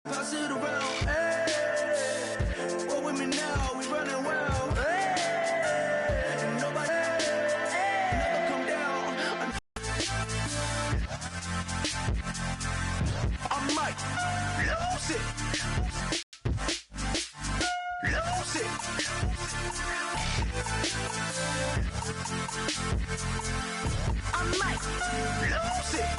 Pass it around, hey. Roll with me now, we running well. Hey. Nobody never come down. I might lose it. Lose it. I might lose it.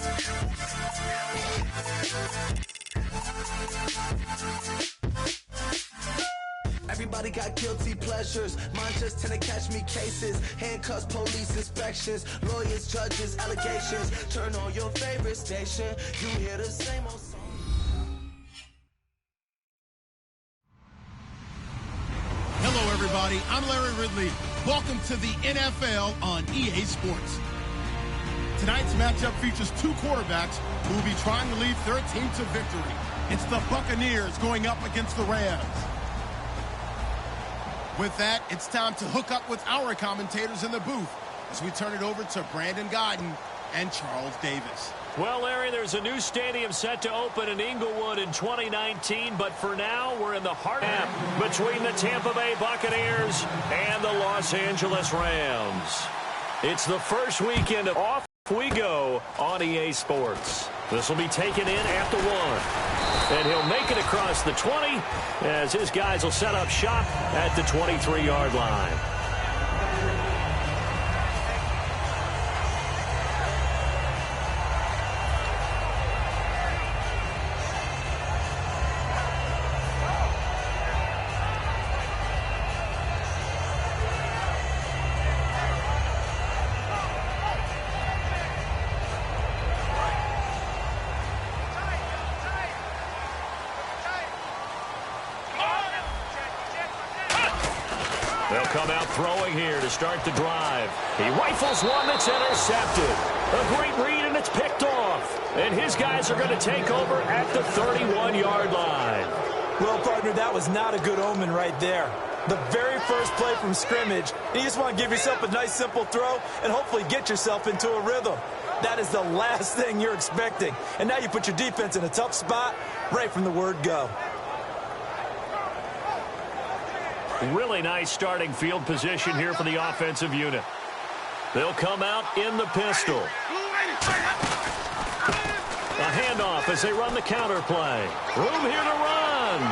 Everybody got guilty pleasures. Mine just tend to catch me cases. Handcuffs, police inspections, lawyers, judges, allegations. Turn on your favorite station. You hear the same old song. Hello, everybody. I'm Larry Ridley. Welcome to the NFL on EA Sports. Tonight's matchup features two quarterbacks who will be trying to lead their team to victory. It's the Buccaneers going up against the Rams. With that, it's time to hook up with our commentators in the booth as we turn it over to Brandon Godden and Charles Davis. Well, Larry, there's a new stadium set to open in Inglewood in 2019, but for now, we're in the heart between the Tampa Bay Buccaneers and the Los Angeles Rams. It's the first weekend of off we go on EA Sports. This will be taken in at the 1. And he'll make it across the 20 as his guys will set up shop at the 23-yard line. They'll come out throwing here to start the drive. He rifles one that's intercepted. A great read, and it's picked off. And his guys are going to take over at the 31-yard line. Well, partner, that was not a good omen right there. The very first play from scrimmage, you just want to give yourself a nice, simple throw and hopefully get yourself into a rhythm. That is the last thing you're expecting. And now you put your defense in a tough spot right from the word go. Really nice starting field position here for the offensive unit. They'll come out in the pistol. A handoff as they run the counter play. Room here to run.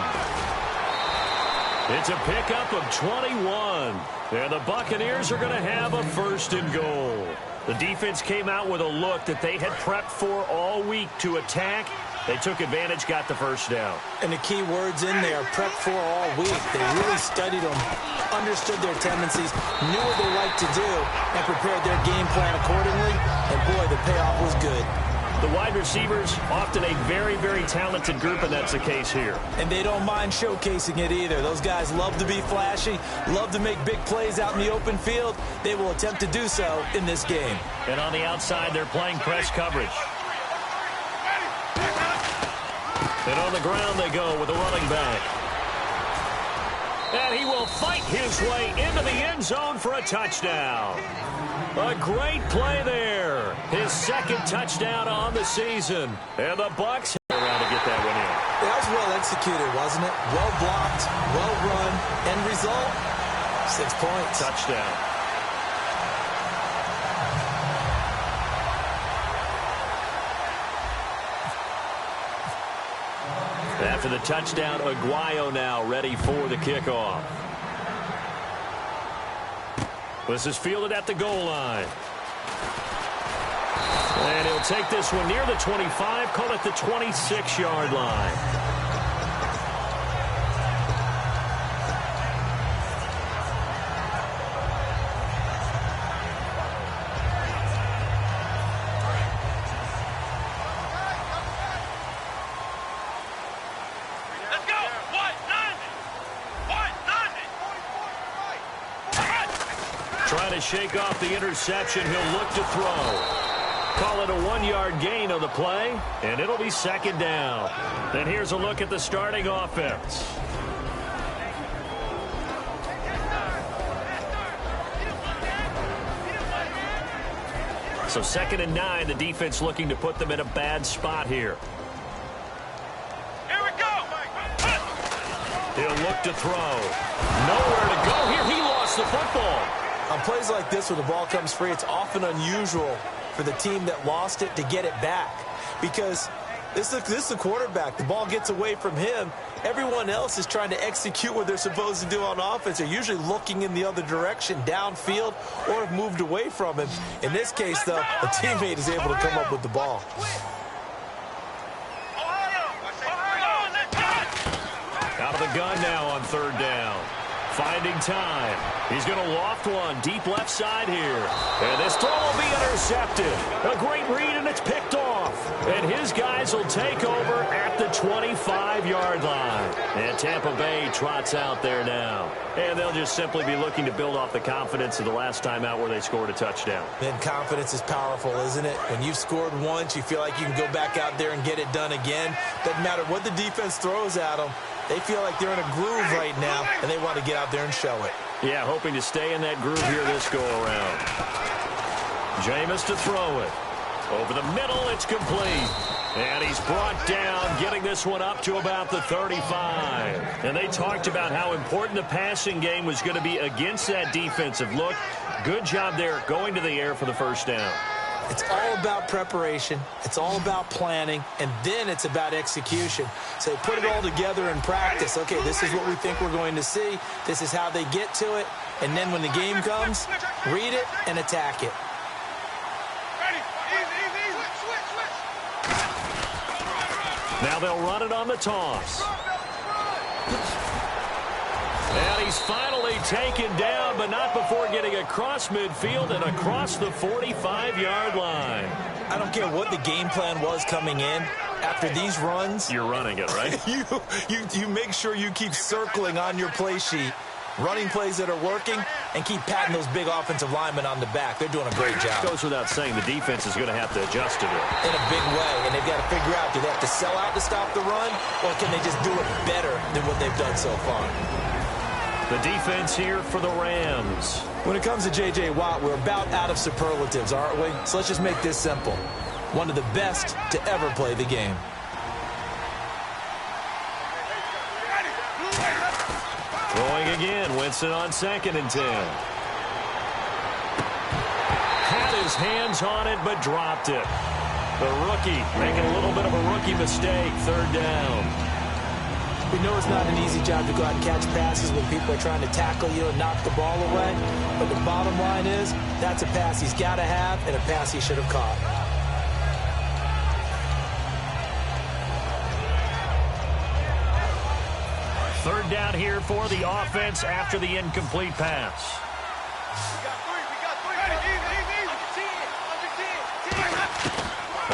It's a pickup of 21. And the Buccaneers are going to have a 1st and goal. The defense came out with a look that they had prepped for all week to attack. They took advantage, got the 1st down. And the key words in there, prep for all week. They really studied them, understood their tendencies, knew what they liked to do, and prepared their game plan accordingly. And, boy, the payoff was good. The wide receivers, often a very, very talented group, and that's the case here. And they don't mind showcasing it either. Those guys love to be flashy, love to make big plays out in the open field. They will attempt to do so in this game. And on the outside, they're playing press coverage. And on the ground they go with a running back. And he will fight his way into the end zone for a touchdown. A great play there. His 2nd touchdown on the season. And the Bucs around to get that one in. That was well executed, wasn't it? Well blocked, well run. End result, 6 points. Touchdown. After the touchdown, Aguayo now ready for the kickoff. This is fielded at the goal line. And he'll take this one near the 25, call it the 26-yard line. Trying to shake off the interception. He'll look to throw. Call it a 1-yard gain on the play, and it'll be 2nd down. And here's a look at the starting offense. So 2nd and 9, the defense looking to put them in a bad spot here. Here we go! He'll look to throw. Nowhere to go here. He lost the football. On plays like this where the ball comes free, it's often unusual for the team that lost it to get it back. Because this is the quarterback. The ball gets away from him. Everyone else is trying to execute what they're supposed to do on offense. They're usually looking in the other direction, downfield, or have moved away from him. In this case, though, a teammate is able to come up with the ball. Out of the gun now on third down. Finding time. He's going to loft one deep left side here. And this throw will be intercepted. A great read, and it's picked off. And his guys will take over at the 25-yard line. And Tampa Bay trots out there now. And they'll just simply be looking to build off the confidence of the last time out where they scored a touchdown. Then confidence is powerful, isn't it? When you've scored once, you feel like you can go back out there and get it done again. Doesn't matter what the defense throws at them. They feel like they're in a groove right now, and they want to get out there and show it. Yeah, hoping to stay in that groove here this go-around. Jameis to throw it. Over the middle, it's complete. And he's brought down, getting this one up to about the 35. And they talked about how important the passing game was going to be against that defensive look. Good job there going to the air for the first down. It's all about preparation. It's all about planning. And then it's about execution. So put it all together in practice. Okay, this is what we think we're going to see. This is how they get to it. And then when the game comes, read it and attack it. Now they'll run it on the toss. And he's finally taken down, but not before getting across midfield and across the 45-yard line. I don't care what the game plan was coming in. After these runs, you're running it, right? you make sure you keep circling on your play sheet, running plays that are working, and keep patting those big offensive linemen on the back. They're doing a great job. Goes without saying the defense is going to have to adjust to it. In a big way, and they've got to figure out, do they have to sell out to stop the run, or can they just do it better than what they've done so far? The defense here for the Rams. When it comes to J.J. Watt, we're about out of superlatives, aren't we? So let's just make this simple. One of the best to ever play the game. Throwing again, Winston on 2nd and 10. Had his hands on it, but dropped it. The rookie making a little bit of a rookie mistake, 3rd down. We know it's not an easy job to go out and catch passes when people are trying to tackle you and knock the ball away. But the bottom line is, that's a pass he's got to have and a pass he should have caught. Third down here for the offense after the incomplete pass.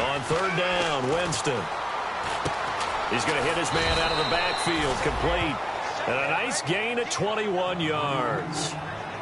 On 3rd down, Winston. He's going to hit his man out of the backfield, complete. And a nice gain at 21 yards.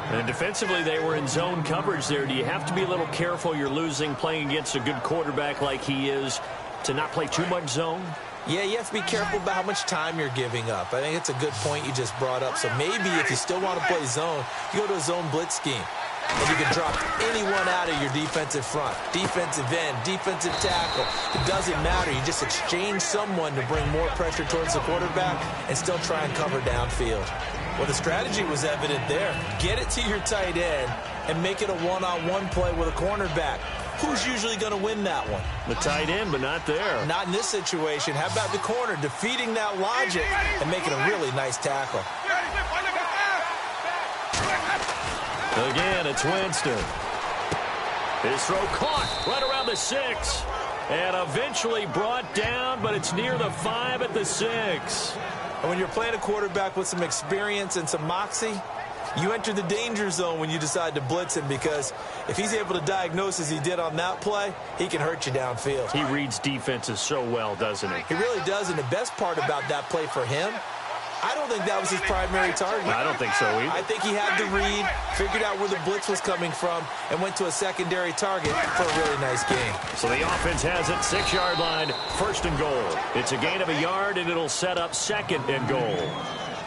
And defensively, they were in zone coverage there. Do you have to be a little careful you're losing playing against a good quarterback like he is to not play too much zone? Yeah, you have to be careful about how much time you're giving up. I think it's a good point you just brought up. So maybe if you still want to play zone, you go to a zone blitz scheme. And you can drop anyone out of your defensive front, defensive end, defensive tackle. It doesn't matter. You just exchange someone to bring more pressure towards the quarterback and still try and cover downfield. Well, the strategy was evident there. Get it to your tight end and make it a one-on-one play with a cornerback. Who's usually going to win that one? The tight end, but not there. Not in this situation. How about the corner defeating that logic and making a really nice tackle? Again, it's Winston. His throw caught right around the 6. And eventually brought down, but it's near the 5 at the 6. And when you're playing a quarterback with some experience and some moxie, you enter the danger zone when you decide to blitz him, because if he's able to diagnose as he did on that play, he can hurt you downfield. He reads defenses so well, doesn't he? He really does, and the best part about that play for him, I don't think that was his primary target. I don't think so either. I think he had the read, figured out where the blitz was coming from, and went to a secondary target for a really nice game. So the offense has it, 6-yard line, 1st and goal. It's a gain of a yard, and it'll set up 2nd and goal.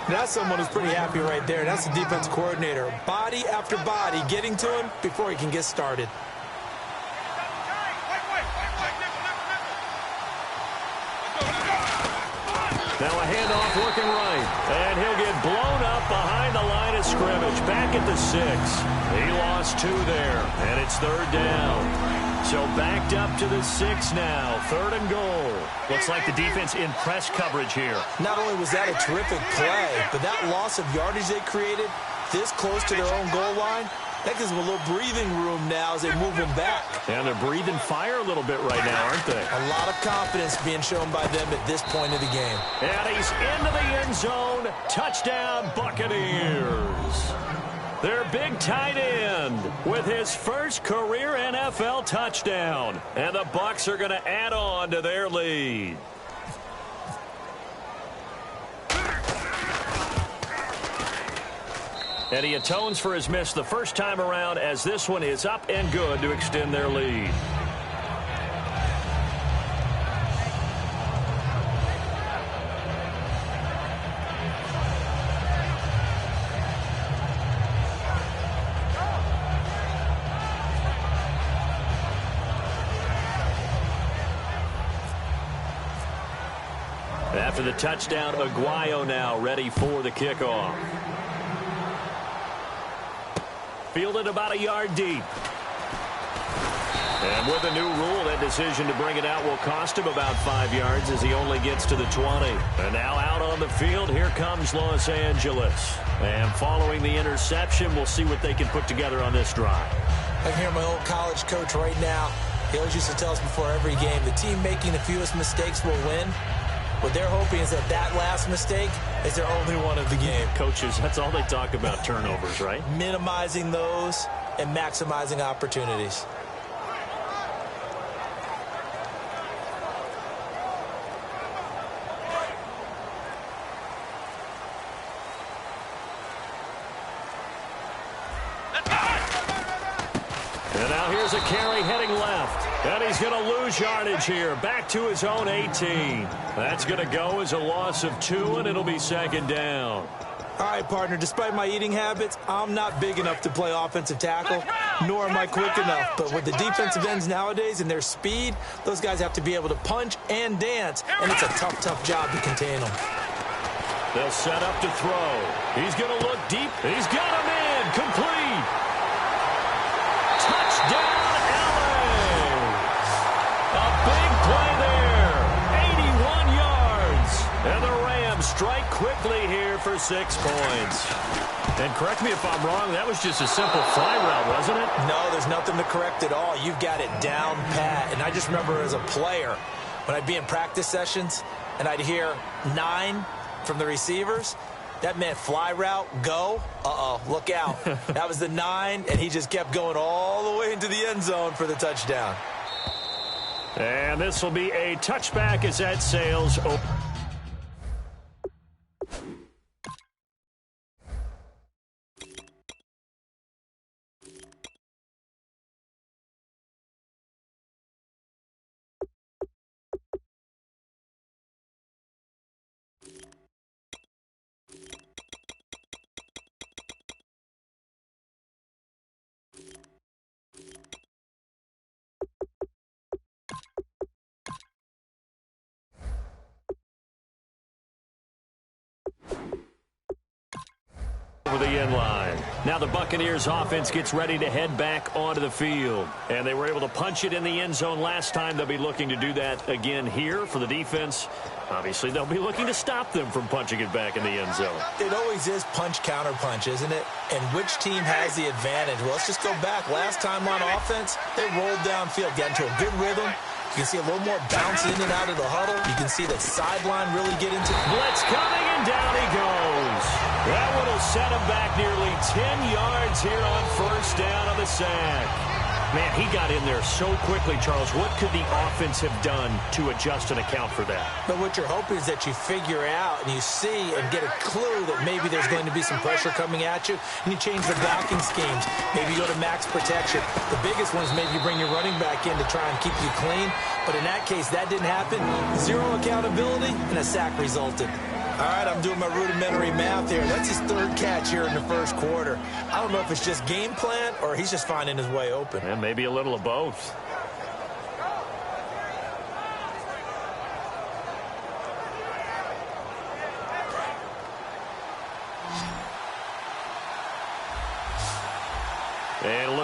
That's someone who's pretty happy right there. That's the defense coordinator. Body after body getting to him before he can get started. Now a handoff working right. And he'll get blown up behind the line of scrimmage. Back at the 6. He lost 2 there. And it's 3rd down. So backed up to the 6 now. 3rd and goal. Looks like the defense in press coverage here. Not only was that a terrific play, but that loss of yardage they created this close to their own goal line, that gives them a little breathing room now as they move them back. And they're breathing fire a little bit right now, aren't they? A lot of confidence being shown by them at this point of the game. And he's into the end zone. Touchdown, Buccaneers. Their big tight end with his first career NFL touchdown. And the Bucs are going to add on to their lead. And he atones for his miss the first time around, as this one is up and good to extend their lead. After the touchdown, Aguayo now ready for the kickoff. Fielded about a yard deep. And with a new rule, that decision to bring it out will cost him about 5 yards as he only gets to the 20. And now out on the field, here comes Los Angeles. And following the interception, we'll see what they can put together on this drive. I can hear my old college coach right now. He always used to tell us before every game, the team making the fewest mistakes will win. What they're hoping is that that last mistake is their only one of the game. Coaches, that's all they talk about, turnovers, right? Minimizing those and maximizing opportunities. And now here's a carry heading left. And he's going to lose yardage here. Back to his own 18. That's going to go as a loss of 2, and it'll be 2nd down. All right, partner, despite my eating habits, I'm not big enough to play offensive tackle, nor am I quick enough. But with the defensive ends nowadays and their speed, those guys have to be able to punch and dance, and it's a tough, tough job to contain them. They'll set up to throw. He's going to look deep. He's got him in. Complete. Touchdown, LA. A big play there. 81 yards. And the Rams strike quickly here for 6 points. And correct me if I'm wrong, that was just a simple fly route, wasn't it? No, there's nothing to correct at all. You've got it down pat. And I just remember as a player, when I'd be in practice sessions and I'd hear 9 from the receivers, that meant fly route, go. Uh-oh, look out. That was the 9, and he just kept going all the way into the end zone for the touchdown. And this will be a touchback as that sails over. Over the end line. Now the Buccaneers offense gets ready to head back onto the field. And they were able to punch it in the end zone last time. They'll be looking to do that again here for the defense. Obviously, they'll be looking to stop them from punching it back in the end zone. It always is punch-counter-punch, isn't it? And which team has the advantage? Well, let's just go back. Last time on offense, they rolled downfield, got into a good rhythm. You can see a little more bounce in and out of the huddle. You can see the sideline really get into it. Blitz coming, and down he goes. That one will set him back nearly 10 yards here on first down on the sack. Man, he got in there so quickly, Charles. What could the offense have done to adjust and account for that? But what you're hoping is that you figure out and you see and get a clue that maybe there's going to be some pressure coming at you, and you change the blocking schemes. Maybe you go to max protection. The biggest one is maybe you bring your running back in to try and keep you clean. But in that case, that didn't happen. Zero accountability, and a sack resulted. All right, I'm doing my rudimentary math here. That's his 3rd catch here in the first quarter. I don't know if it's just game plan or he's just finding his way open. And maybe a little of both.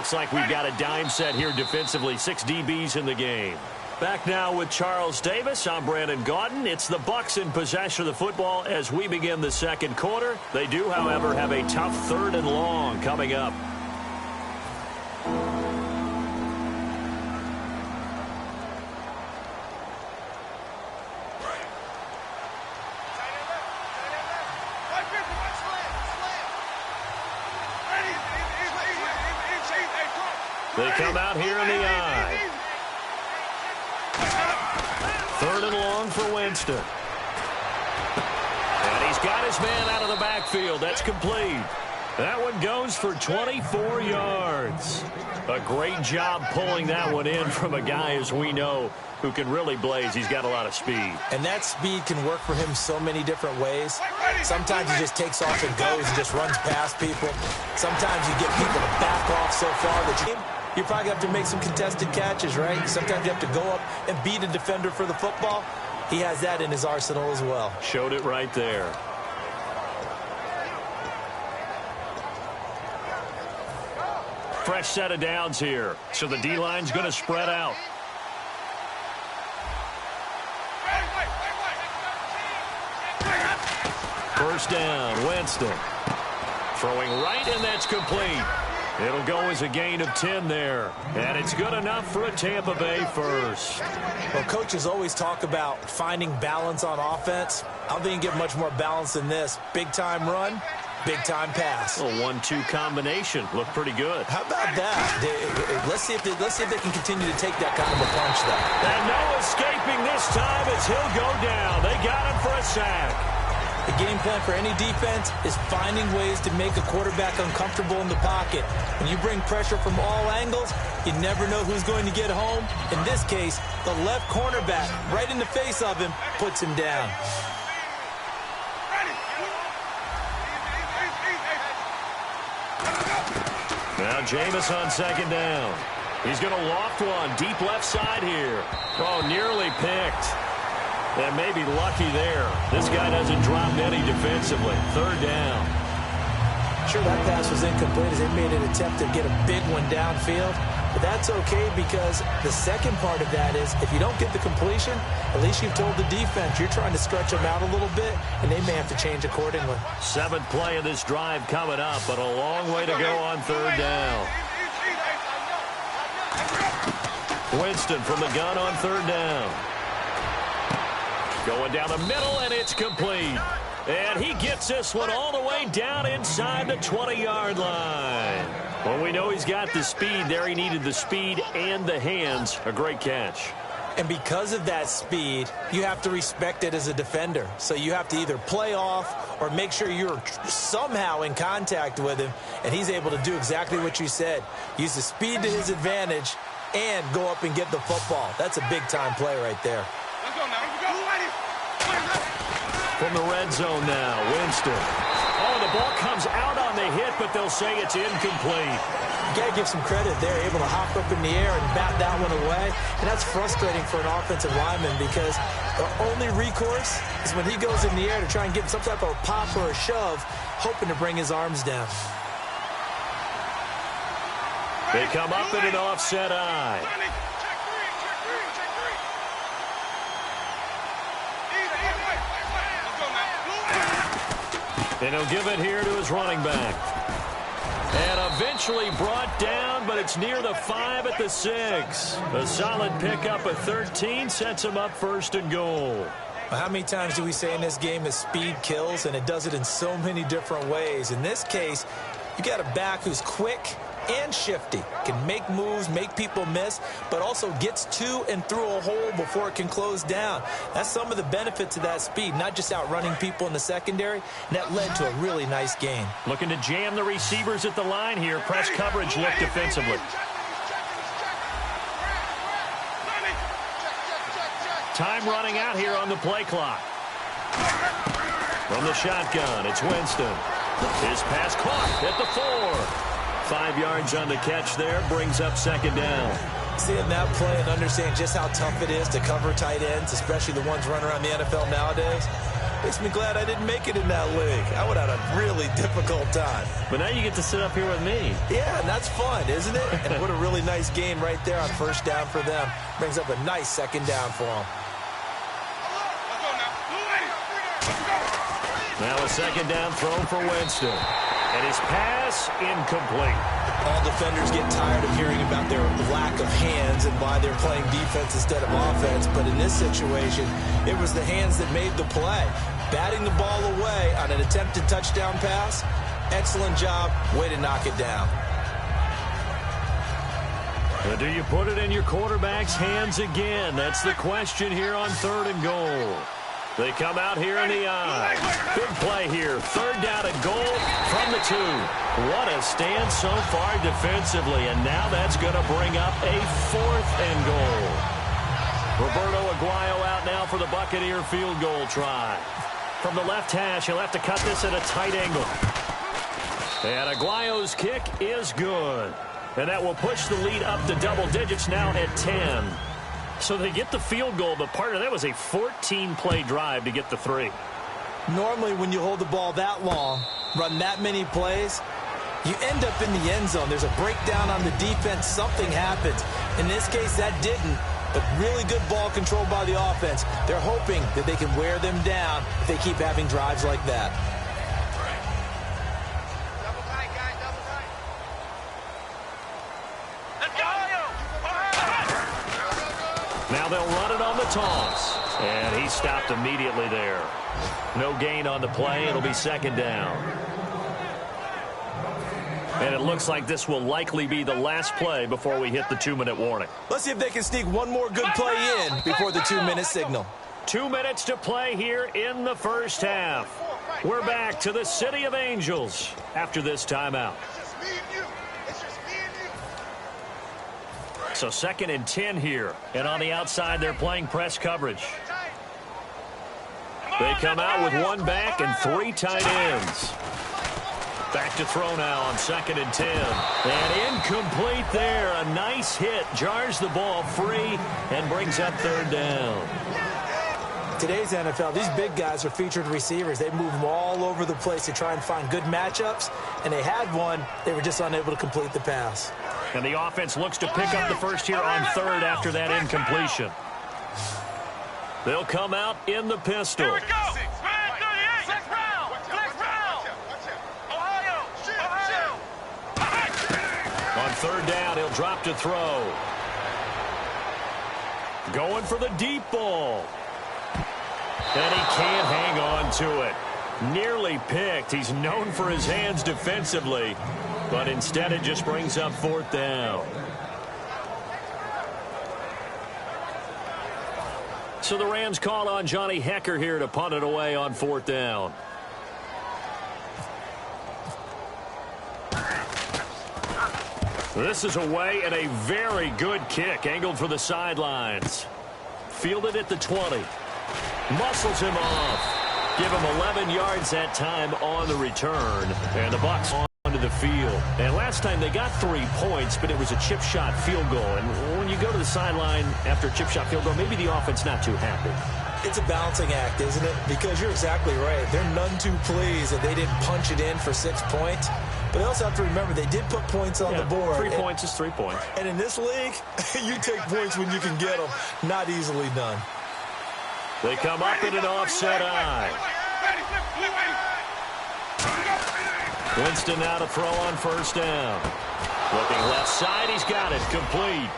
looks like we've got a dime set here defensively. 6 DBs in the game. Back now with Charles Davis. I'm Brandon Gaudin. It's the Bucs in possession of the football as we begin the second quarter. They do, however, have a tough 3rd and long coming up. They come out here in the eye. 3rd and long for Winston. And he's got his man out of the backfield. That's complete. That one goes for 24 yards. A great job pulling that one in from a guy, as we know, who can really blaze. He's got a lot of speed. And that speed can work for him so many different ways. Sometimes he just takes off and goes and just runs past people. Sometimes you get people to back off so far that you probably have to make some contested catches, right? Sometimes you have to go up and beat a defender for the football. He has that in his arsenal as well. Showed it right there. Fresh set of downs here. So the D-line's going to spread out. First down, Winston. Throwing right, and that's complete. It'll go as a gain of 10 there. And it's good enough for a Tampa Bay first. Well, coaches always talk about finding balance on offense. I don't think you get much more balance than this. Big-time run, big-time pass. A 1-2 combination. Looked pretty good. How about that? Let's see if they can continue to take that kind of a punch, though. And no escaping this time as he'll go down. They got him for a sack. The game plan for any defense is finding ways to make a quarterback uncomfortable in the pocket. When you bring pressure from all angles, you never know who's going to get home. In this case, the left cornerback, right in the face of him, puts him down. Now Jameis on second down. He's going to loft one deep left side here. Oh, nearly picked. And maybe lucky there. This guy doesn't drop any defensively. 3rd down. Sure, that pass was incomplete as they made an attempt to get a big one downfield. But that's okay because the second part of that is if you don't get the completion, at least you've told the defense you're trying to stretch them out a little bit, and they may have to change accordingly. 7th play of this drive coming up, but a long way to go on 3rd down. Winston from the gun on 3rd down. Going down the middle, and it's complete. And he gets this one all the way down inside the 20-yard line. Well, we know he's got the speed there. He needed the speed and the hands. A great catch. And because of that speed, you have to respect it as a defender. So you have to either play off or make sure you're somehow in contact with him. And he's able to do exactly what you said. Use the speed to his advantage and go up and get the football. That's a big-time play right there. From the red zone now, Winston. Oh, the ball comes out on the hit, but they'll say it's incomplete. You got to give some credit there, able to hop up in the air and bat that one away. And that's frustrating for an offensive lineman because the only recourse is when he goes in the air to try and get some type of a pop or a shove, hoping to bring his arms down. They come up in an offset eye. And he'll give it here to his running back. And eventually brought down, but it's near the 5 at the 6. A solid pickup of 13 sets him up 1st and goal. Well, how many times do we say in this game that speed kills, and it does it in so many different ways? In this case, you got a back who's quick and shifty, can make moves, make people miss, but also gets to and through a hole before it can close down. That's some of the benefits of that speed, not just outrunning people in the secondary, and that led to a really nice gain. Looking to jam the receivers at the line here. Press coverage look defensively. Time running out here on the play clock. From the shotgun, it's Winston. His pass caught at the 4. 5 yards on the catch there, brings up 2nd down. Seeing that play and understanding just how tough it is to cover tight ends, especially the ones running around the NFL nowadays, Makes me glad I didn't make it in that league. I would have had a really difficult time. But now you get to sit up here with me. Yeah, and that's fun, isn't it? And what a really nice gain right there on first down for them. Brings up a nice second down for them. Now a second down throw for Winston. And his pass incomplete. All defenders get tired of hearing about their lack of hands and why they're playing defense instead of offense. But in this situation, it was the hands that made the play. Batting the ball away on an attempted touchdown pass. Excellent job. Way to knock it down. But do you put it in your quarterback's hands again? That's the question here on 3rd and goal. They come out here in the eye. Big play here. 3rd down and goal from the 2. What a stand so far defensively. And now that's going to bring up a 4th and goal. Roberto Aguayo out now for the Buccaneer field goal try. From the left hash, he'll have to cut this at a tight angle. And Aguayo's kick is good. And that will push the lead up to double digits now at 10. So they get the field goal, but part of that was a 14-play drive to get the 3. Normally, when you hold the ball that long, run that many plays, you end up in the end zone. There's a breakdown on the defense. Something happens. In this case, that didn't. But really good ball control by the offense. They're hoping that they can wear them down if they keep having drives like that. Now they'll run it on the toss. And he stopped immediately there. No gain on the play. It'll be 2nd down. And it looks like this will likely be the last play before we hit the 2-minute warning. Let's see if they can sneak one more good play in before the 2-minute signal. 2 minutes to play here in the first half. We're back to the City of Angels after this timeout. So 2nd and 10 here. And on the outside, they're playing press coverage. They come out with 1 back and 3 tight ends. Back to throw now on 2nd and 10. And incomplete there. A nice hit. Jars the ball free and brings up 3rd down. Today's NFL, these big guys are featured receivers. They move them all over the place to try and find good matchups. And they had one. They were just unable to complete the pass. And the offense looks to pick up the first here on 3rd after that incompletion. They'll come out in the pistol. Here we go. Flex Brown. Ohio. On 3rd down, he'll drop to throw. Going for the deep ball. And he can't hang on to it. Nearly picked. He's known for his hands defensively. But instead, it just brings up 4th down. So the Rams call on Johnny Hecker here to punt it away on 4th down. This is away and a very good kick angled for the sidelines. Fielded at the 20. Muscles him off. Give him 11 yards that time on the return. And the Bucs onto the field. And last time they got 3 points, but it was a chip shot field goal. And when you go to the sideline after a chip shot field goal, maybe the offense not too happy. It's a balancing act, isn't it? Because you're exactly right. They're none too pleased that they didn't punch it in for 6 points. But they also have to remember they did put points on the board. 3 points is 3 points. And in this league, you take points when you can get them. Not easily done. They come up in an offset eye. Winston now to throw on 1st down. Looking left side, he's got it. Complete.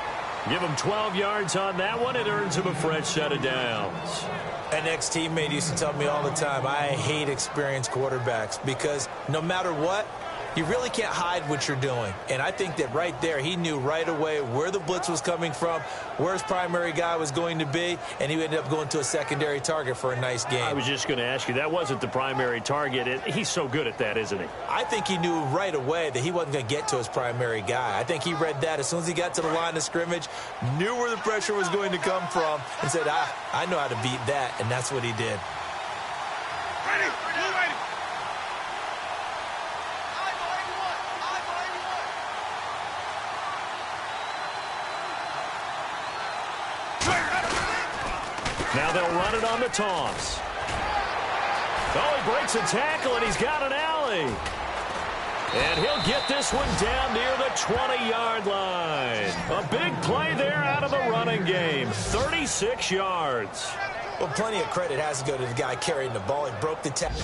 Give him 12 yards on that one. It earns him a fresh set of downs. An ex-teammate used to tell me all the time, I hate experienced quarterbacks because no matter what, you really can't hide what you're doing. And I think that right there, he knew right away where the blitz was coming from, where his primary guy was going to be, and he ended up going to a secondary target for a nice game. I was just going to ask you, that wasn't the primary target. He's so good at that, isn't he? I think he knew right away that he wasn't going to get to his primary guy. I think he read that as soon as he got to the line of scrimmage, knew where the pressure was going to come from, and said, I know how to beat that, and that's what he did. Ready. Now they'll run it on the toss. Oh, he breaks a tackle, and he's got an alley. And he'll get this one down near the 20-yard line. A big play there out of the running game. 36 yards. Well, plenty of credit has to go to the guy carrying the ball. He broke the tackle.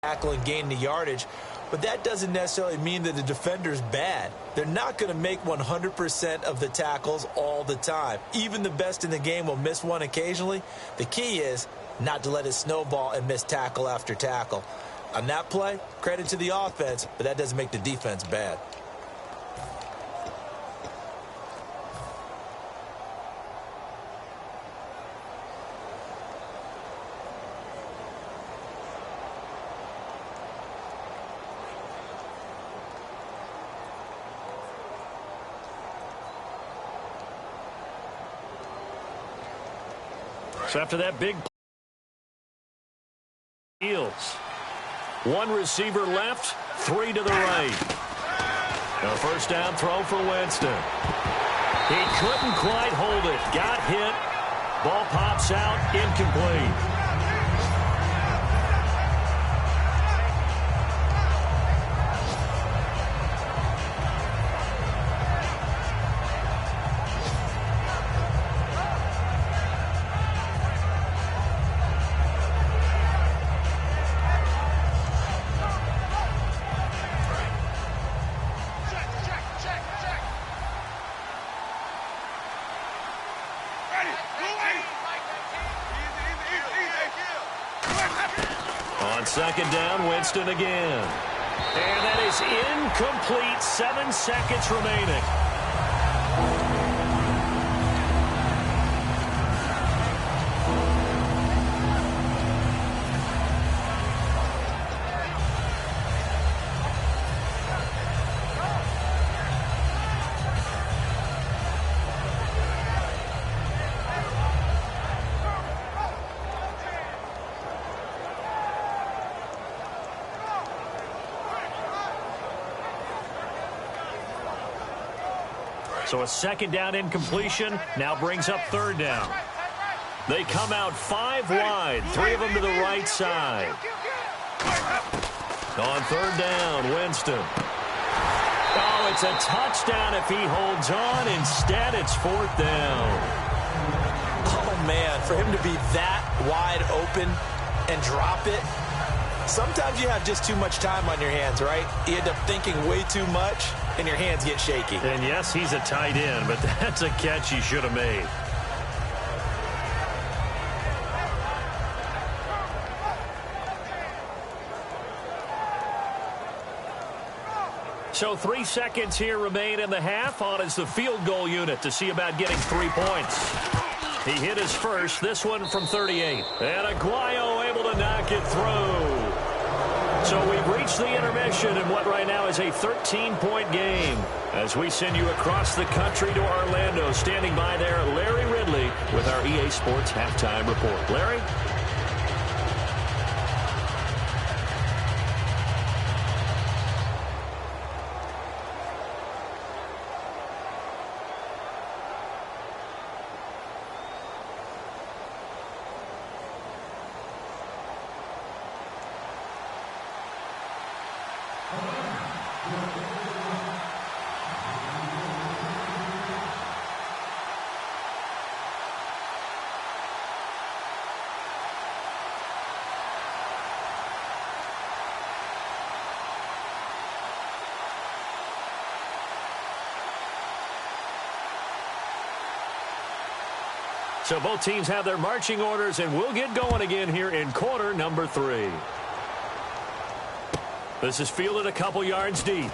Tackle and gain the yardage. but that doesn't necessarily mean that the defender's bad. They're not going to make 100% of the tackles all the time. Even the best in the game will miss one occasionally. The key is not to let it snowball and miss tackle after tackle. On that play, credit to the offense, but that doesn't make the defense bad. So after that big Fields. One receiver left, three to the right. A first down throw for Winston. He couldn't quite hold it. Got hit. Ball pops out, incomplete. On second down, Winston again. And that is incomplete. 7 seconds remaining. So a second down incompletion now brings up third down. They come out 5 wide, 3 of them to the right side. On third down, Winston. Oh, it's a touchdown if he holds on. Instead, it's fourth down. Oh, man, for him to be that wide open and drop it. Sometimes you have just too much time on your hands, right? You end up thinking way too much, and your hands get shaky. And yes, he's a tight end, but that's a catch he should have made. So 3 seconds here remain in the half. On is the field goal unit to see about getting 3 points. He hit his first, this one from 38. And Aguayo able to knock it through. So we've reached the intermission in what right now is a 13-point game. As we send you across the country to Orlando, standing by there, Larry Ridley with our EA Sports Halftime Report. Larry? So both teams have their marching orders, and we'll get going again here in quarter number 3. This is fielded a couple yards deep.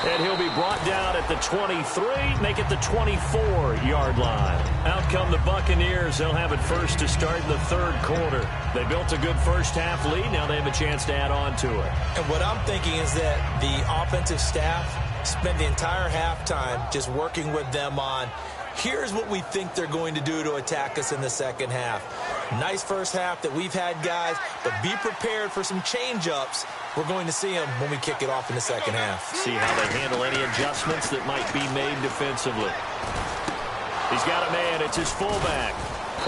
And he'll be brought down at the 23, make it the 24-yard line. Out come the Buccaneers. They'll have it first to start the third quarter. They built a good first-half lead. Now they have a chance to add on to it. And what I'm thinking is that the offensive staff spent the entire halftime just working with them on here's what we think they're going to do to attack us in the second half. Nice first half that we've had, guys, but be prepared for some change-ups. We're going to see them when we kick it off in the second half. See how they handle any adjustments that might be made defensively. He's got a man. It's his fullback.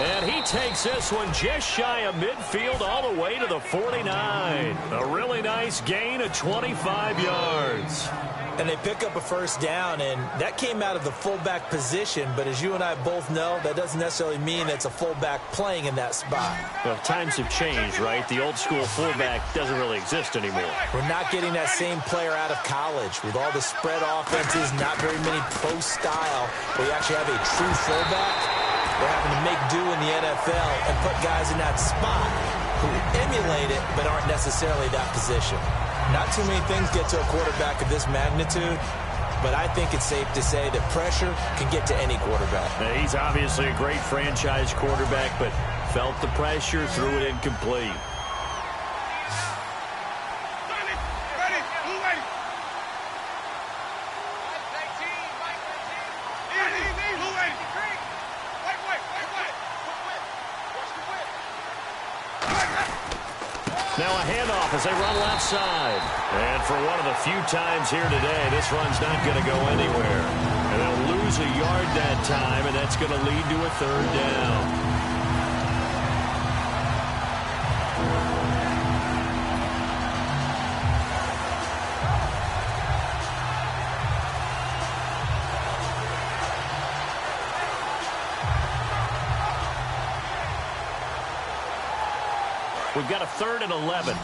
And he takes this one just shy of midfield all the way to the 49. A really nice gain of 25 yards. And they pick up a first down, and that came out of the fullback position. But as you and I both know, that doesn't necessarily mean it's a fullback playing in that spot. Well, times have changed, right? The old school fullback doesn't really exist anymore. We're not getting that same player out of college. With all the spread offenses, not very many pro style, where you actually have a true fullback. They're having to make do in the NFL and put guys in that spot who emulate it but aren't necessarily that position. Not too many things get to a quarterback of this magnitude, but I think it's safe to say that pressure can get to any quarterback. He's obviously a great franchise quarterback, but felt the pressure, threw it incomplete. Now a handoff as they run left side. And for one of the few times here today, this run's not going to go anywhere. And they'll lose a yard that time, and that's going to lead to a third down. We've got a 3rd and 11.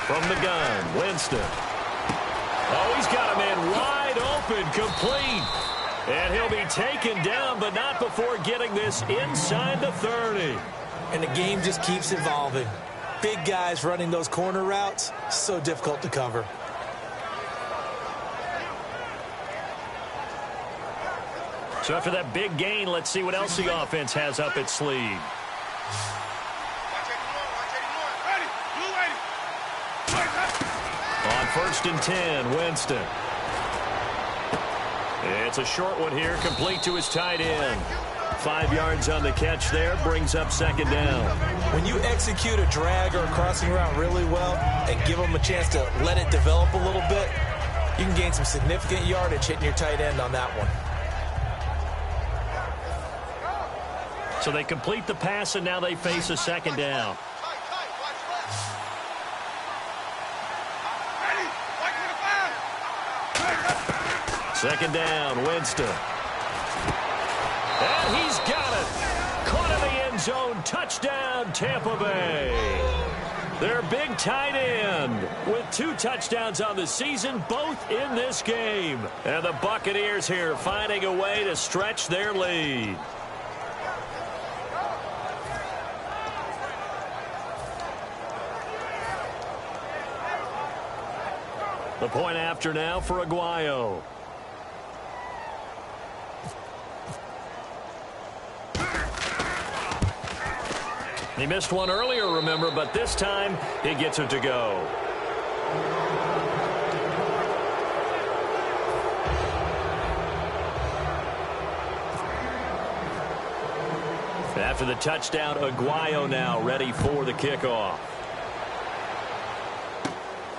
From the gun, Winston. Oh, he's got a man wide open, complete. And he'll be taken down, but not before getting this inside the 30. And the game just keeps evolving. Big guys running those corner routes, so difficult to cover. So after that big gain, let's see what else the offense has up its sleeve. On 1st and 10, Winston. It's a short one here, complete to his tight end. 5 yards on the catch there, brings up 2nd down. When you execute a drag or a crossing route really well and give them a chance to let it develop a little bit, you can gain some significant yardage hitting your tight end on that one. So they complete the pass, and now they face a 2nd down. Second down, Winston. And he's got it. Caught in the end zone. Touchdown, Tampa Bay. Their big tight end with 2 touchdowns on the season, both in this game. And the Buccaneers here finding a way to stretch their lead. The point after now for Aguayo. He missed one earlier, remember, but this time he gets it to go. After the touchdown, Aguayo now ready for the kickoff.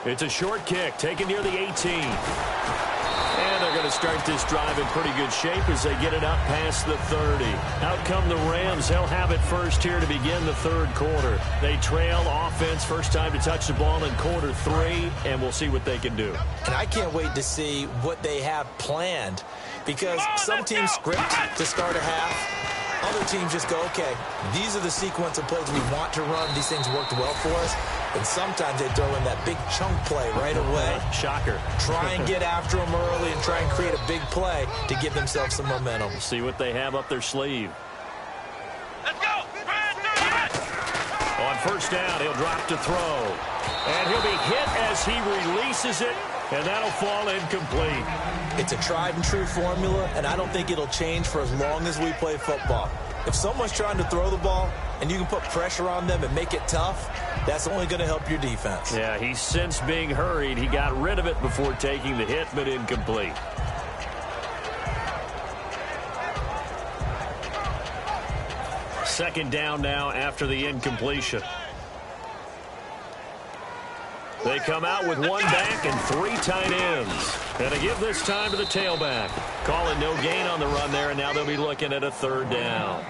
It's a short kick taken near the 18. And they're going to start this drive in pretty good shape as they get it up past the 30. Out come the Rams. They'll have it first here to begin the 3rd quarter. They trail offense, first time to touch the ball in quarter 3, and we'll see what they can do. And I can't wait to see what they have planned, because some teams script to start a half. Other teams just go, okay, these are the sequence of plays we want to run. These things worked well for us. And sometimes they throw in that big chunk play right away. Shocker. Try and get after them early and try and create a big play to give themselves some momentum. See what they have up their sleeve. Let's go. On 1st down, he'll drop to throw. And he'll be hit as he releases it, and that'll fall incomplete. It's a tried and true formula, and I don't think it'll change for as long as we play football. If someone's trying to throw the ball and you can put pressure on them and make it tough, that's only going to help your defense. Yeah, he's since being hurried. He got rid of it before taking the hit, but incomplete. Second down now after the incompletion. They come out with 1 back and 3 tight ends. And to give this time to the tailback. Call it no gain on the run there, and now they'll be looking at a 3rd down.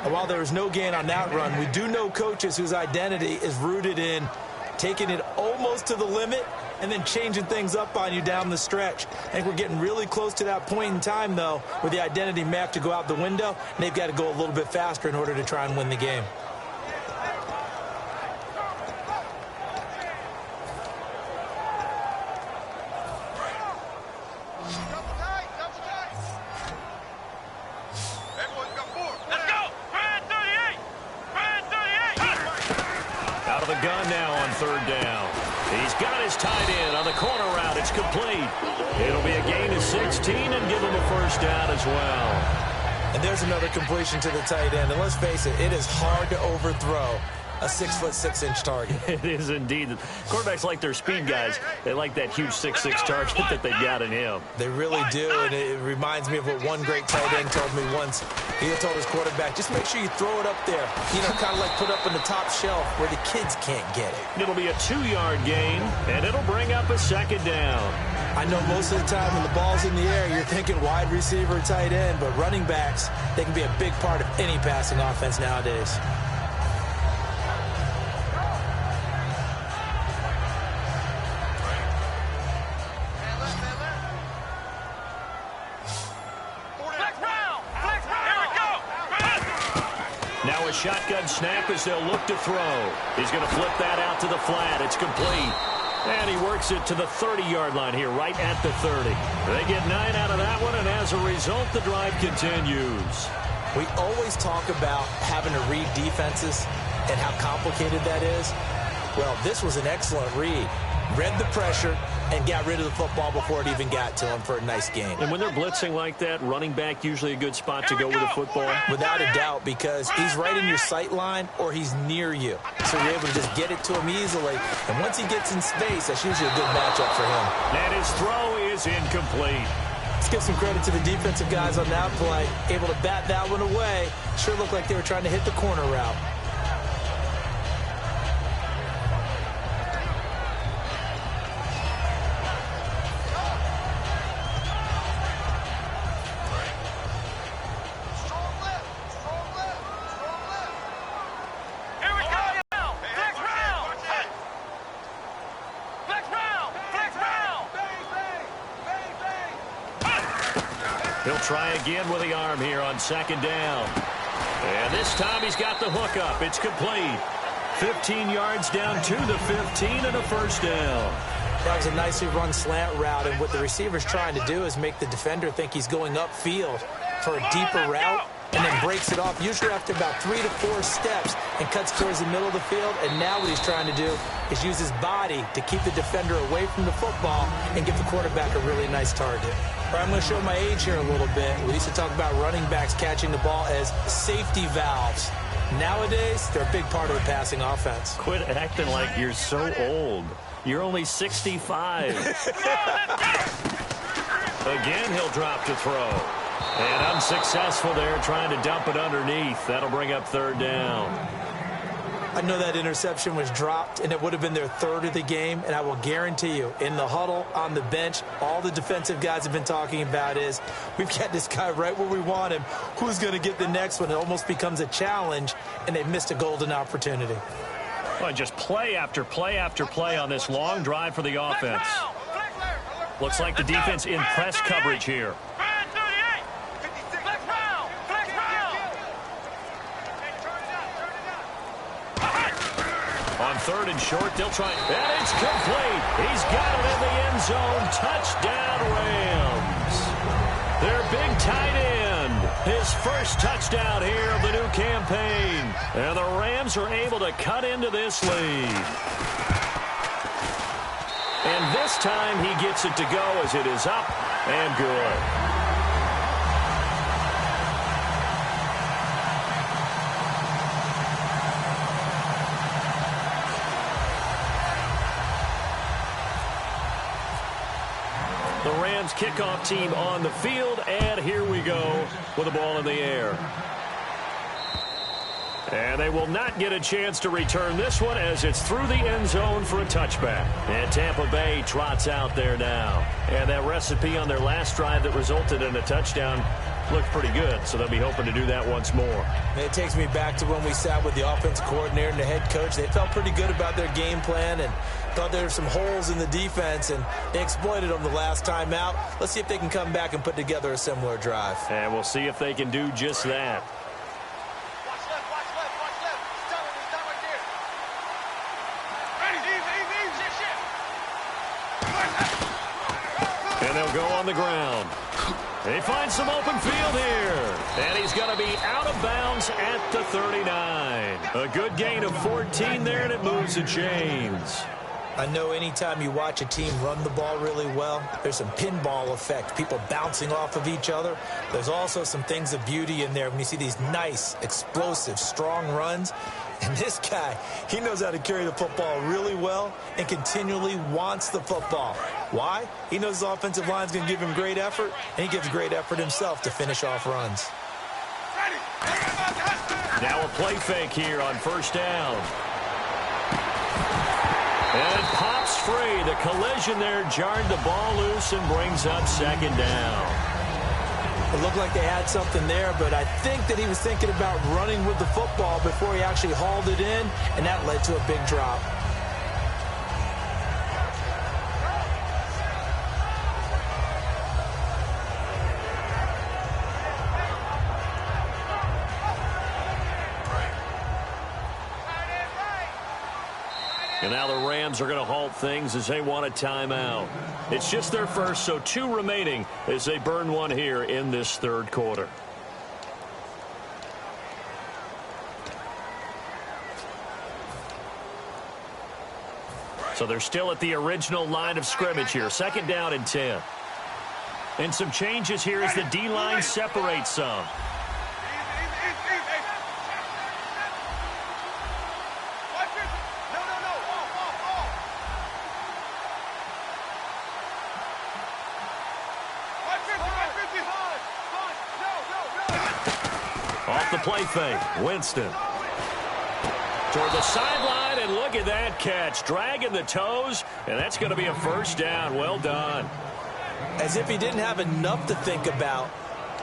And while there was no gain on that run, we do know coaches whose identity is rooted in taking it almost to the limit and then changing things up on you down the stretch. I think we're getting really close to that point in time, though, where the identity may have to go out the window, and they've got to go a little bit faster in order to try and win the game. Gun now on 3rd down. He's got his tight end on the corner route. It's complete. It'll be a gain of 16 and give him a 1st down as well. And there's another completion to the tight end. And let's face it, it is hard to overthrow a 6'6" target. It is indeed. Quarterbacks like their speed guys. They like that huge 6'6" target that they've got in him. They really do, and it reminds me of what one great tight end told me once. He told his quarterback, just make sure you throw it up there. You know, kind of like put up on the top shelf where the kids can't get it. It'll be a 2-yard gain, and it'll bring up a 2nd down. I know most of the time when the ball's in the air, you're thinking wide receiver, tight end, but running backs, they can be a big part of any passing offense nowadays. Now a shotgun snap as they'll look to throw. He's going to flip that out to the flat. It's complete. And he works it to the 30-yard line here, right at the 30. They get 9 out of that one, and as a result, the drive continues. We always talk about having to read defenses and how complicated that is. Well, this was an excellent read. Read the pressure and got rid of the football before it even got to him for a nice gain. And when they're blitzing like that, running back usually a good spot to go with the football? Without a doubt, because he's right in your sight line or he's near you. So you're able to just get it to him easily. And once he gets in space, that's usually a good matchup for him. And his throw is incomplete. Let's give some credit to the defensive guys on that play. Able to bat that one away. Sure looked like they were trying to hit the corner route. He'll try again with the arm here on 2nd down. And this time he's got the hook up. It's complete. 15 yards down to the 15 and a 1st down. That was a nicely run slant route, and what the receiver's trying to do is make the defender think he's going upfield for a deeper route, and then breaks it off, usually after about 3 to 4 steps, and cuts towards the middle of the field. And now what he's trying to do is use his body to keep the defender away from the football and give the quarterback a really nice target. All right, I'm going to show my age here a little bit. We used to talk about running backs catching the ball as safety valves. Nowadays, they're a big part of the passing offense. Quit acting like you're so old. You're only 65. Again, he'll drop to throw. And unsuccessful there, trying to dump it underneath. That'll bring up 3rd down. I know that interception was dropped, and it would have been their 3rd of the game. And I will guarantee you, in the huddle, on the bench, all the defensive guys have been talking about is, we've got this guy right where we want him. Who's going to get the next one? It almost becomes a challenge, and they've missed a golden opportunity. Well, just play after play after play on this long drive for the offense. Looks like the defense in press coverage here. On 3rd and short, they'll try. And it's complete. He's got it in the end zone. Touchdown, Rams. Their big tight end. His first touchdown here of the new campaign. And the Rams are able to cut into this lead. And this time he gets it to go as it is up and good. The Rams kickoff team on the field, and here we go with the ball in the air. And they will not get a chance to return this one as it's through the end zone for a touchback. And Tampa Bay trots out there now. And that recipe on their last drive that resulted in a touchdown looked pretty good, so they'll be hoping to do that once more. It takes me back to when we sat with the offensive coordinator and the head coach. They felt pretty good about their game plan and thought there were some holes in the defense, and they exploited them the last time out. Let's see if they can come back and put together a similar drive. And we'll see if they can do just that. And they'll go on the ground. They find some open field here. And he's going to be out of bounds at the 39. A good gain of 14 there, and it moves the chains. I know anytime you watch a team run the ball really well, there's some pinball effect, people bouncing off of each other. There's also some things of beauty in there when you see these nice, explosive, strong runs. And this guy, he knows how to carry the football really well and continually wants the football. Why? He knows his offensive line's going to give him great effort, and he gives great effort himself to finish off runs. Now a play fake here on first down. And it pops free. The collision there jarred the ball loose and brings up second down. It looked like they had something there, but I think that he was thinking about running with the football before he actually hauled it in, and that led to a big drop. And now the Rams are going to halt things as they want a timeout. It's just their first, so 2 remaining as they burn one here in this third quarter. So they're still at the original line of scrimmage here. Second down and 10. And some changes here as the D-line separates some. Off the play fake, Winston. Toward the sideline, and look at that catch. Dragging the toes, and that's going to be a first down. Well done. As if he didn't have enough to think about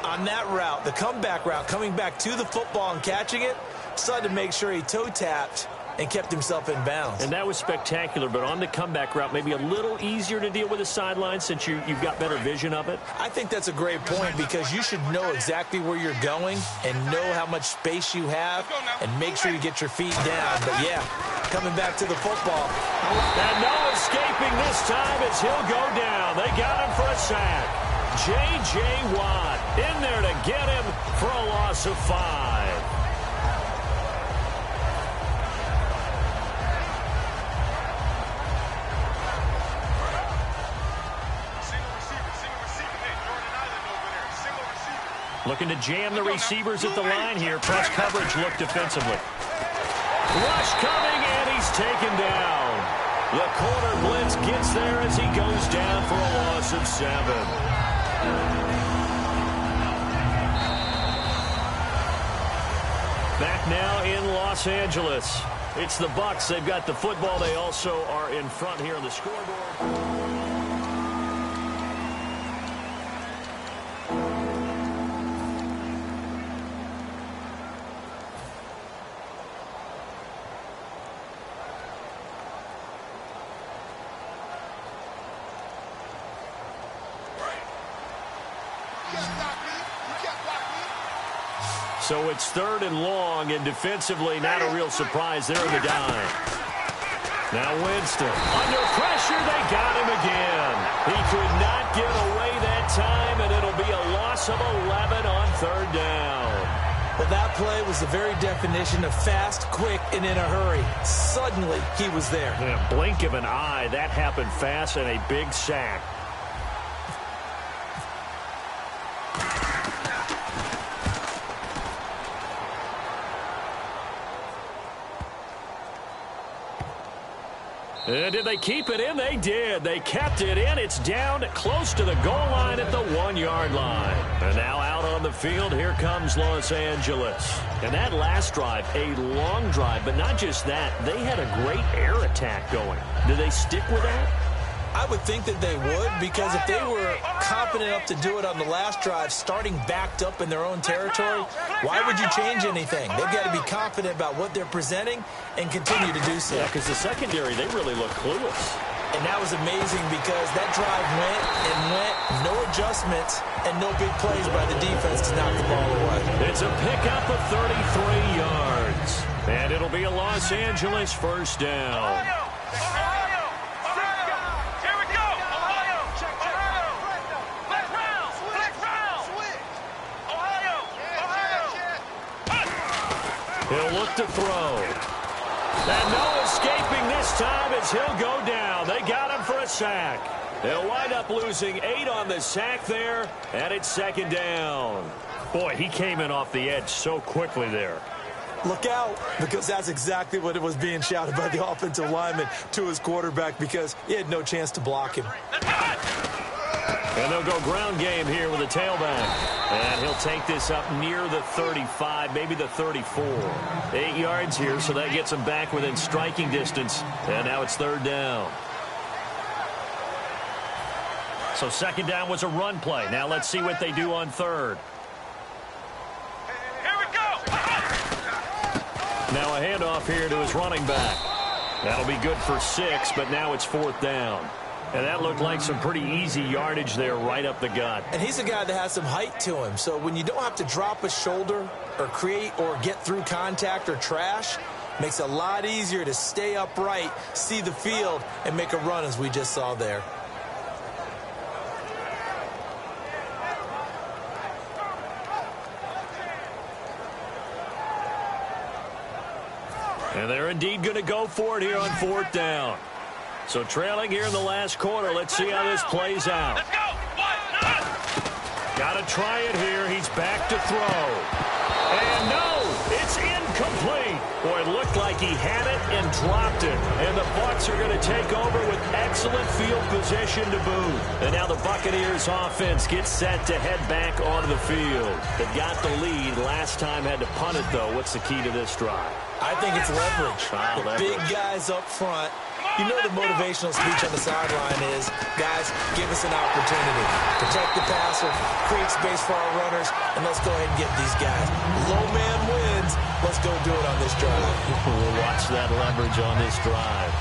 on that route, the comeback route, coming back to the football and catching it, decided to make sure he toe-tapped and kept himself in bounds. And that was spectacular, but on the comeback route, maybe a little easier to deal with the sideline since you've got better vision of it. I think that's a great point because you should know exactly where you're going and know how much space you have and make sure you get your feet down. But, yeah, coming back to the football. And no escaping this time as he'll go down. They got him for a sack. J.J. Watt in there to get him for a loss of 5. Looking to jam the receivers at the line here. Press coverage look defensively. Rush coming, and he's taken down. The corner blitz gets there as he goes down for a loss of 7. Back now in Los Angeles. It's the Bucs. They've got the football. They also are in front here on the scoreboard. So it's 3rd and long, and defensively not a real surprise there in the dime. Now Winston, under pressure, they got him again. He could not get away that time, and it'll be a loss of 11 on 3rd down. Well, that play was the very definition of fast, quick, and in a hurry. Suddenly, he was there. In a blink of an eye, that happened fast, and a big sack. Did they keep it in? They did. They kept it in. It's down close to the goal line at the 1-yard line. And now out on the field, here comes Los Angeles. And that last drive, a long drive, but not just that. They had a great air attack going. Do they stick with that? I would think that they would, because if they were confident enough to do it on the last drive, starting backed up in their own territory, why would you change anything? They've got to be confident about what they're presenting and continue to do so. Yeah, because the secondary, they really look clueless. And that was amazing because that drive went and went, no adjustments, and no big plays by the defense to knock the ball away. It's a pickup of 33 yards. And it'll be a Los Angeles first down. He'll look to throw. And no escaping this time as he'll go down. They got him for a sack. They'll wind up losing 8 on the sack there, and it's second down. Boy, he came in off the edge so quickly there. Look out, because that's exactly what it was being shouted by the offensive lineman to his quarterback, because he had no chance to block him. And they'll go ground game here with a tailback. And he'll take this up near the 35, maybe the 34. 8 yards here, so that gets him back within striking distance. And now it's third down. So second down was a run play. Now let's see what they do on third. Here we go. Now a handoff here to his running back. That'll be good for 6, but now it's fourth down. And that looked like some pretty easy yardage there right up the gut. And he's a guy that has some height to him. So when you don't have to drop a shoulder or create or get through contact or trash, makes it a lot easier to stay upright, see the field, and make a run as we just saw there. And they're indeed going to go for it here on fourth down. So trailing here in the last quarter. Let's see how this plays out. Let's go. Got to try it here. He's back to throw. And no, it's incomplete. Boy, it looked like he had it and dropped it. And the Bucs are going to take over with excellent field position to boot. And now the Buccaneers offense gets set to head back onto the field. They got the lead. Last time had to punt it, though. What's the key to this drive? I think it's leverage. Leverage. Big guys up front. You know the motivational speech on the sideline is, guys, give us an opportunity. Protect the passer, create space for our runners, and let's go ahead and get these guys. Low man wins. Let's go do it on this drive. We'll watch that leverage on this drive.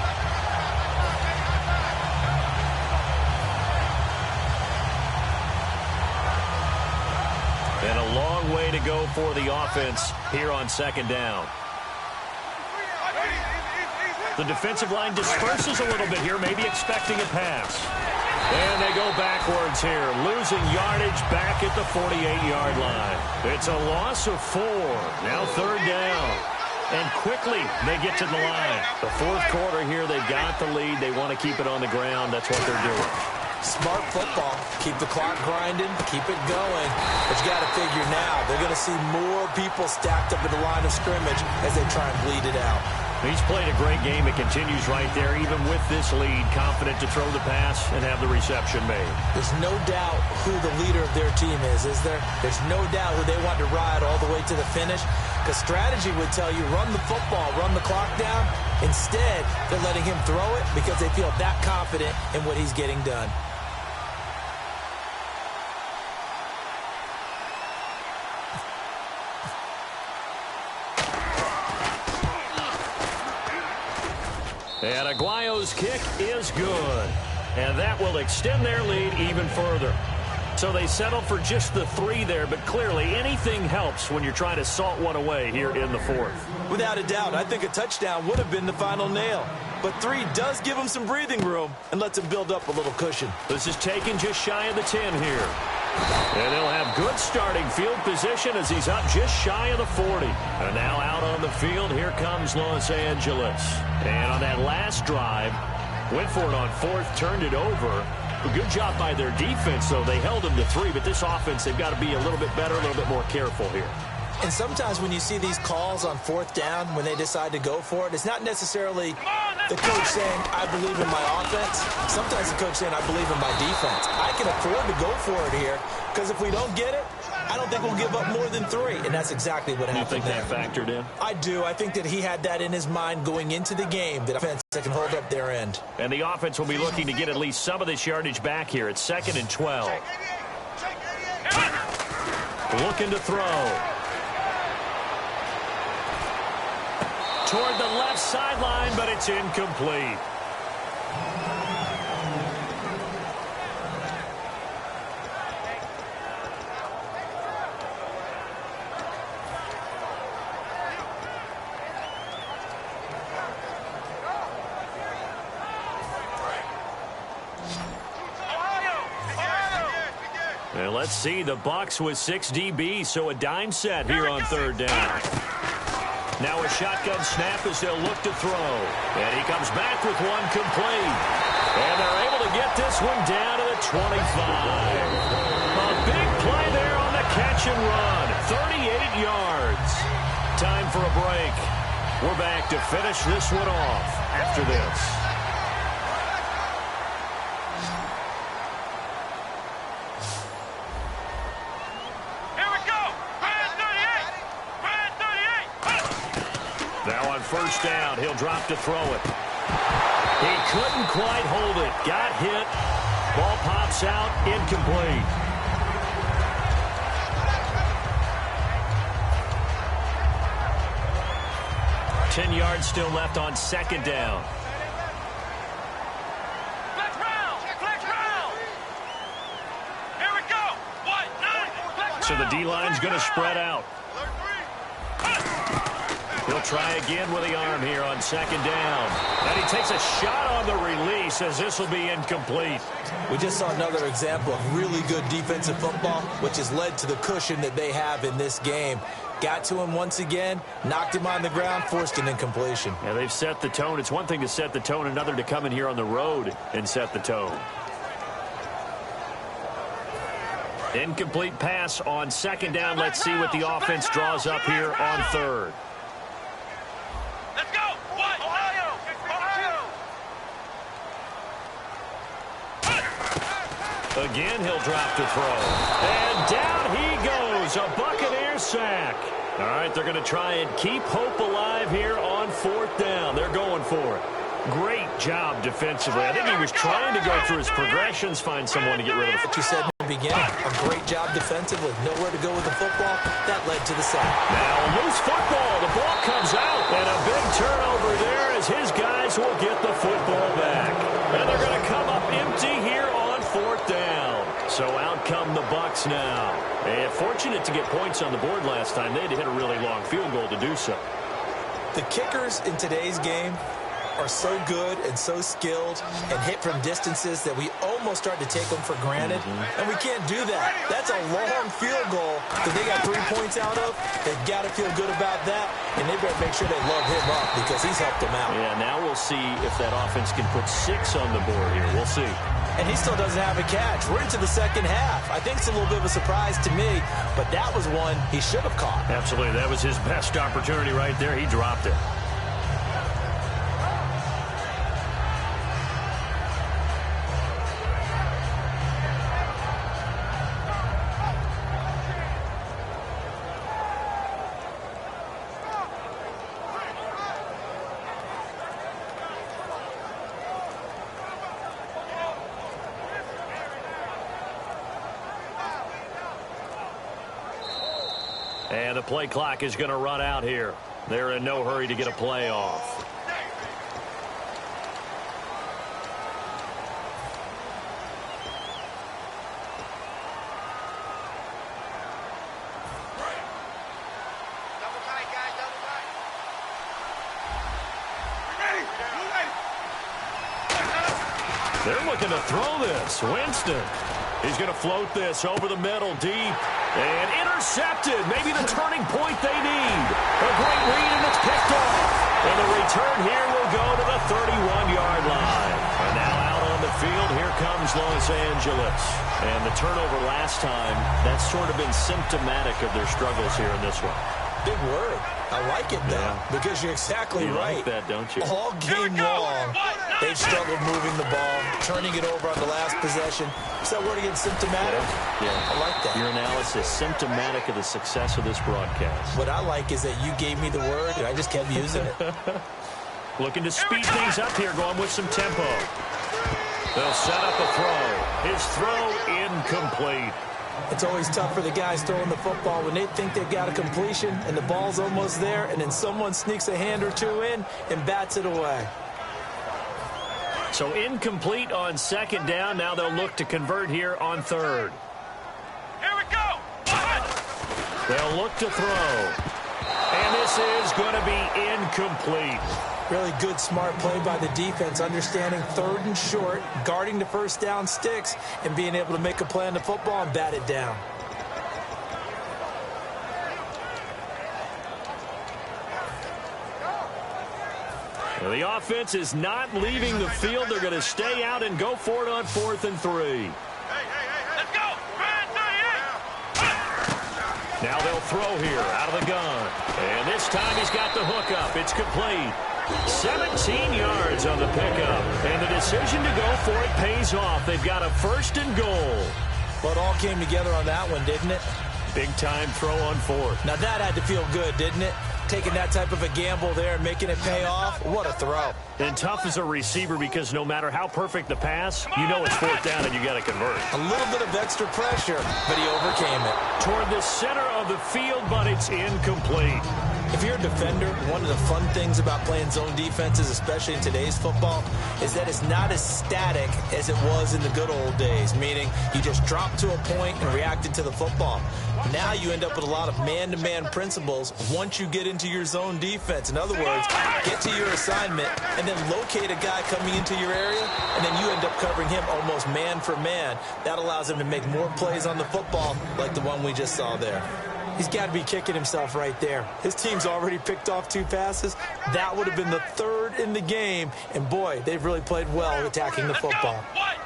And a long way to go for the offense here on second down. The defensive line disperses a little bit here, maybe expecting a pass. And they go backwards here, losing yardage back at the 48-yard line. It's a loss of 4. Now third down. And quickly they get to the line. The fourth quarter here, they've got the lead. They want to keep it on the ground. That's what they're doing. Smart football. Keep the clock grinding. Keep it going. But you got to figure now, they're going to see more people stacked up at the line of scrimmage as they try and bleed it out. He's played a great game. It continues right there, even with this lead, confident to throw the pass and have the reception made. There's no doubt who the leader of their team is there? There's no doubt who they want to ride all the way to the finish, because strategy would tell you run the football, run the clock down. Instead, they're letting him throw it because they feel that confident in what he's getting done. And Aguayo's kick is good. And that will extend their lead even further. So they settle for just the 3 there, but clearly anything helps when you're trying to salt one away here in the fourth. Without a doubt, I think a touchdown would have been the final nail. But 3 does give them some breathing room and lets them build up a little cushion. This is taken just shy of the 10 here. And they'll have good starting field position as he's up just shy of the 40. And now out on the field, here comes Los Angeles. And on that last drive, went for it on fourth, turned it over. A good job by their defense, though. They held him to 3, but this offense, they've got to be a little bit better, a little bit more careful here. And sometimes when you see these calls on fourth down, when they decide to go for it, it's not necessarily the coach saying, I believe in my offense. Sometimes the coach saying, I believe in my defense. I can afford to go for it here Because if we don't get it, I don't think we'll give up more than 3, and that's exactly what happened. You think that factored in? I do. I think that he had that in his mind going into the game, that offense that can hold up their end. And the offense will be looking to get at least some of this yardage back here. It's 2nd and 12. Looking to throw. Toward the left sideline, but it's incomplete. And let's see, the Bucs with 6 DBs, so a dime set here on 3rd down. Now a shotgun snap as they'll look to throw. And he comes back with one complete. And they're able to get this one down to the 25. A big play there on the catch and run. 38 yards. Time for a break. We're back to finish this one off after this. Now on 1st down, he'll drop to throw it. He couldn't quite hold it. Got hit. Ball pops out. Incomplete. Ten yards still left on 2nd down. Flex round! Flex round! Here we go! 1-9! So the D-line's going to spread out. He'll try again with the arm here on 2nd down. And he takes a shot on the release as this will be incomplete. We just saw another example of really good defensive football, which has led to the cushion that they have in this game. Got to him once again, knocked him on the ground, forced an incompletion. Yeah, they've set the tone. It's one thing to set the tone, another to come in here on the road and set the tone. Incomplete pass on 2nd down. Let's see what the offense draws up here on 3rd. Let's go! Ohio! Again, he'll drop to throw. And down he goes. A Buccaneer sack. All right, they're going to try and keep hope alive here on 4th down. They're going for it. Great job defensively. I think he was trying to go through his progressions, find someone to get rid of the What you said in the beginning, a great job defensively. Nowhere to go with the football. That led to the sack. Now, loose football. The ball comes out. And a big turnover there as his guys will get the football back. And they're going to come up empty here on 4th down. So out come the Bucs now. And fortunate to get points on the board last time. They had to hit a really long field goal to do so. The kickers in today's game are so good and so skilled and hit from distances that we almost start to take them for granted. And we can't do that. That's a long field goal that they got 3 points out of. They've got to feel good about that, and they better make sure they love him up because he's helped them out. Yeah, now we'll see if that offense can put 6 on the board here. We'll see. And he still doesn't have a catch. We're into the 2nd half. I think it's a little bit of a surprise to me, but that was one he should have caught. Absolutely. That was his best opportunity right there. He dropped it. And the play clock is going to run out here. They're in no hurry to get a play off. They're looking to throw this. Winston. He's going to float this over the middle deep. And intercepted. Maybe the turning point they need. A great read, and it's picked off. And the return here will go to the 31-yard line. And now out on the field, here comes Los Angeles. And the turnover last time, that's sort of been symptomatic of their struggles here in this one. Big word. I like it, though, because you're exactly right. You like that, don't you? All game long, They've struggled moving the ball, turning it over on the last possession. Is that word again, symptomatic? Yeah. I like that. Your analysis, symptomatic of the success of this broadcast. What I like is that you gave me the word, and I just kept using it. Looking to speed things up here, going with some tempo. They'll set up a throw. His throw incomplete. It's always tough for the guys throwing the football when they think they've got a completion and the ball's almost there, and then someone sneaks a hand or two in and bats it away. So incomplete on second down. Now they'll look to convert here on third. Here we go. They'll look to throw. And this is going to be incomplete. Really good, smart play by the defense, understanding third and short, guarding the first down sticks, and being able to make a play on the football and bat it down. Well, the offense is not leaving the field. They're going to stay out and go for it on 4th and 3. Let's go. Now they'll throw here out of the gun. And this time he's got the hook up. It's complete. 17 yards on the pickup. And the decision to go for it pays off. They've got a 1st and goal. Well, it all came together on that one, didn't it? Big time throw on 4th. Now that had to feel good, didn't it? Taking that type of a gamble there and making it pay off. What a throw. And tough as a receiver because no matter how perfect the pass, you know it's 4th down and you got to convert. A little bit of extra pressure, but he overcame it. Toward the center of the field, but it's incomplete. If you're a defender, one of the fun things about playing zone defenses, especially in today's football, is that it's not as static as it was in the good old days, meaning you just dropped to a point and reacted to the football. Now you end up with a lot of man-to-man principles once you get into your zone defense. In other words, get to your assignment and then locate a guy coming into your area, and then you end up covering him almost man for man. That allows him to make more plays on the football like the one we just saw there. He's got to be kicking himself right there. His team's already picked off 2 passes. That would have been the 3rd in the game. And, boy, they've really played well attacking the football. What?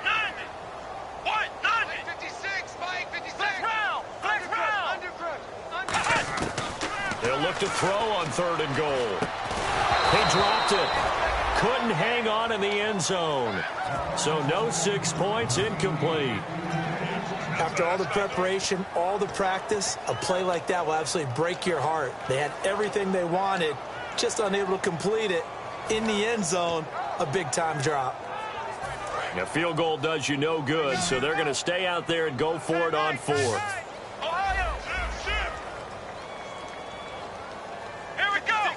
56, Mike, 56. Flex round. They'll look to throw on 3rd and goal. He dropped it. Couldn't hang on in the end zone. So no 6 points, incomplete. After all the preparation, all the practice, a play like that will absolutely break your heart. They had everything they wanted, just unable to complete it. In the end zone, a big-time drop. Now, field goal does you no good, so they're going to stay out there and go for it on 4th. Ohio. Here we go.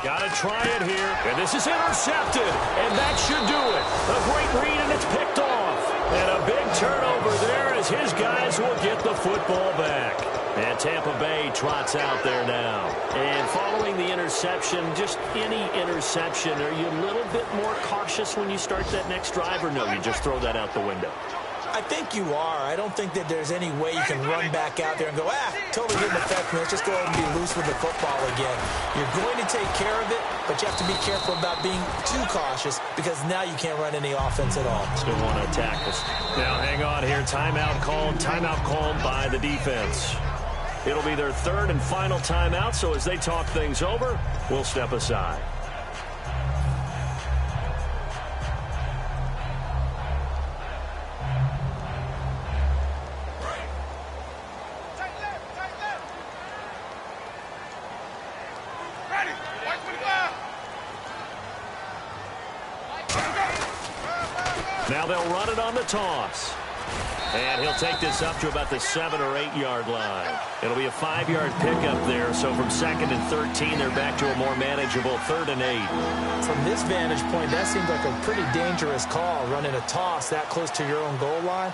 Got to try it here, and this is intercepted, and that should do it. A great read, and it's picked off. And a big turnover there as his guys will get the football back. And Tampa Bay trots out there now. And following the interception, just any interception, are you a little bit more cautious when you start that next drive, or no, you just throw that out the window? I think you are. I don't think that there's any way you can run back out there and go, totally didn't affect me. Let's just go ahead and be loose with the football again. You're going to take care of it, but you have to be careful about being too cautious because now you can't run any offense at all. Still want to attack us. Now, hang on here. Timeout called by the defense. It'll be their 3rd and final timeout, so as they talk things over, we'll step aside. Now they'll run it on the toss. And he'll take this up to about the 7 or 8 yard line. It'll be a 5-yard pickup there. So from 2nd and 13, they're back to a more manageable 3rd and 8. From this vantage point, that seems like a pretty dangerous call, running a toss that close to your own goal line.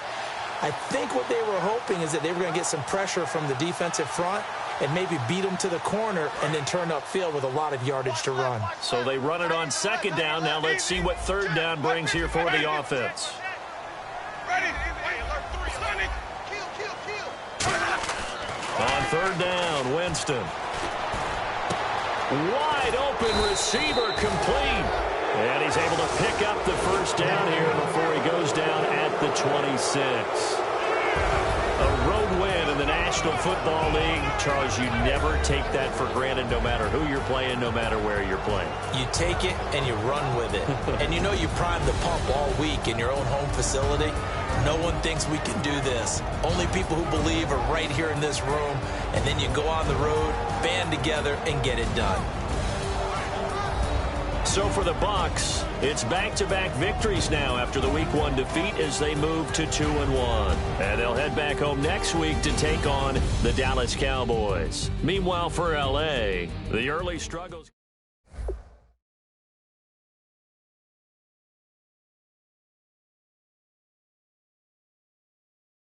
I think what they were hoping is that they were going to get some pressure from the defensive front and maybe beat them to the corner and then turn upfield with a lot of yardage to run. So they run it on 2nd down. Now let's see what 3rd down brings here for the offense. On 3rd down, Winston. Wide open receiver complete. And he's able to pick up the 1st down here before he goes down at the 26. A road win in the National National Football League, Charles, you never take that for granted no matter who you're playing, no matter where you're playing. You take it and you run with it. And you know you primed the pump all week in your own home facility. No one thinks we can do this. Only people who believe are right here in this room. And then you go on the road, band together, and get it done. So for the Bucs, it's back-to-back victories now after the Week 1 defeat as they move to 2-1. And they'll head back home next week to take on the Dallas Cowboys. Meanwhile, for L.A., the early struggles...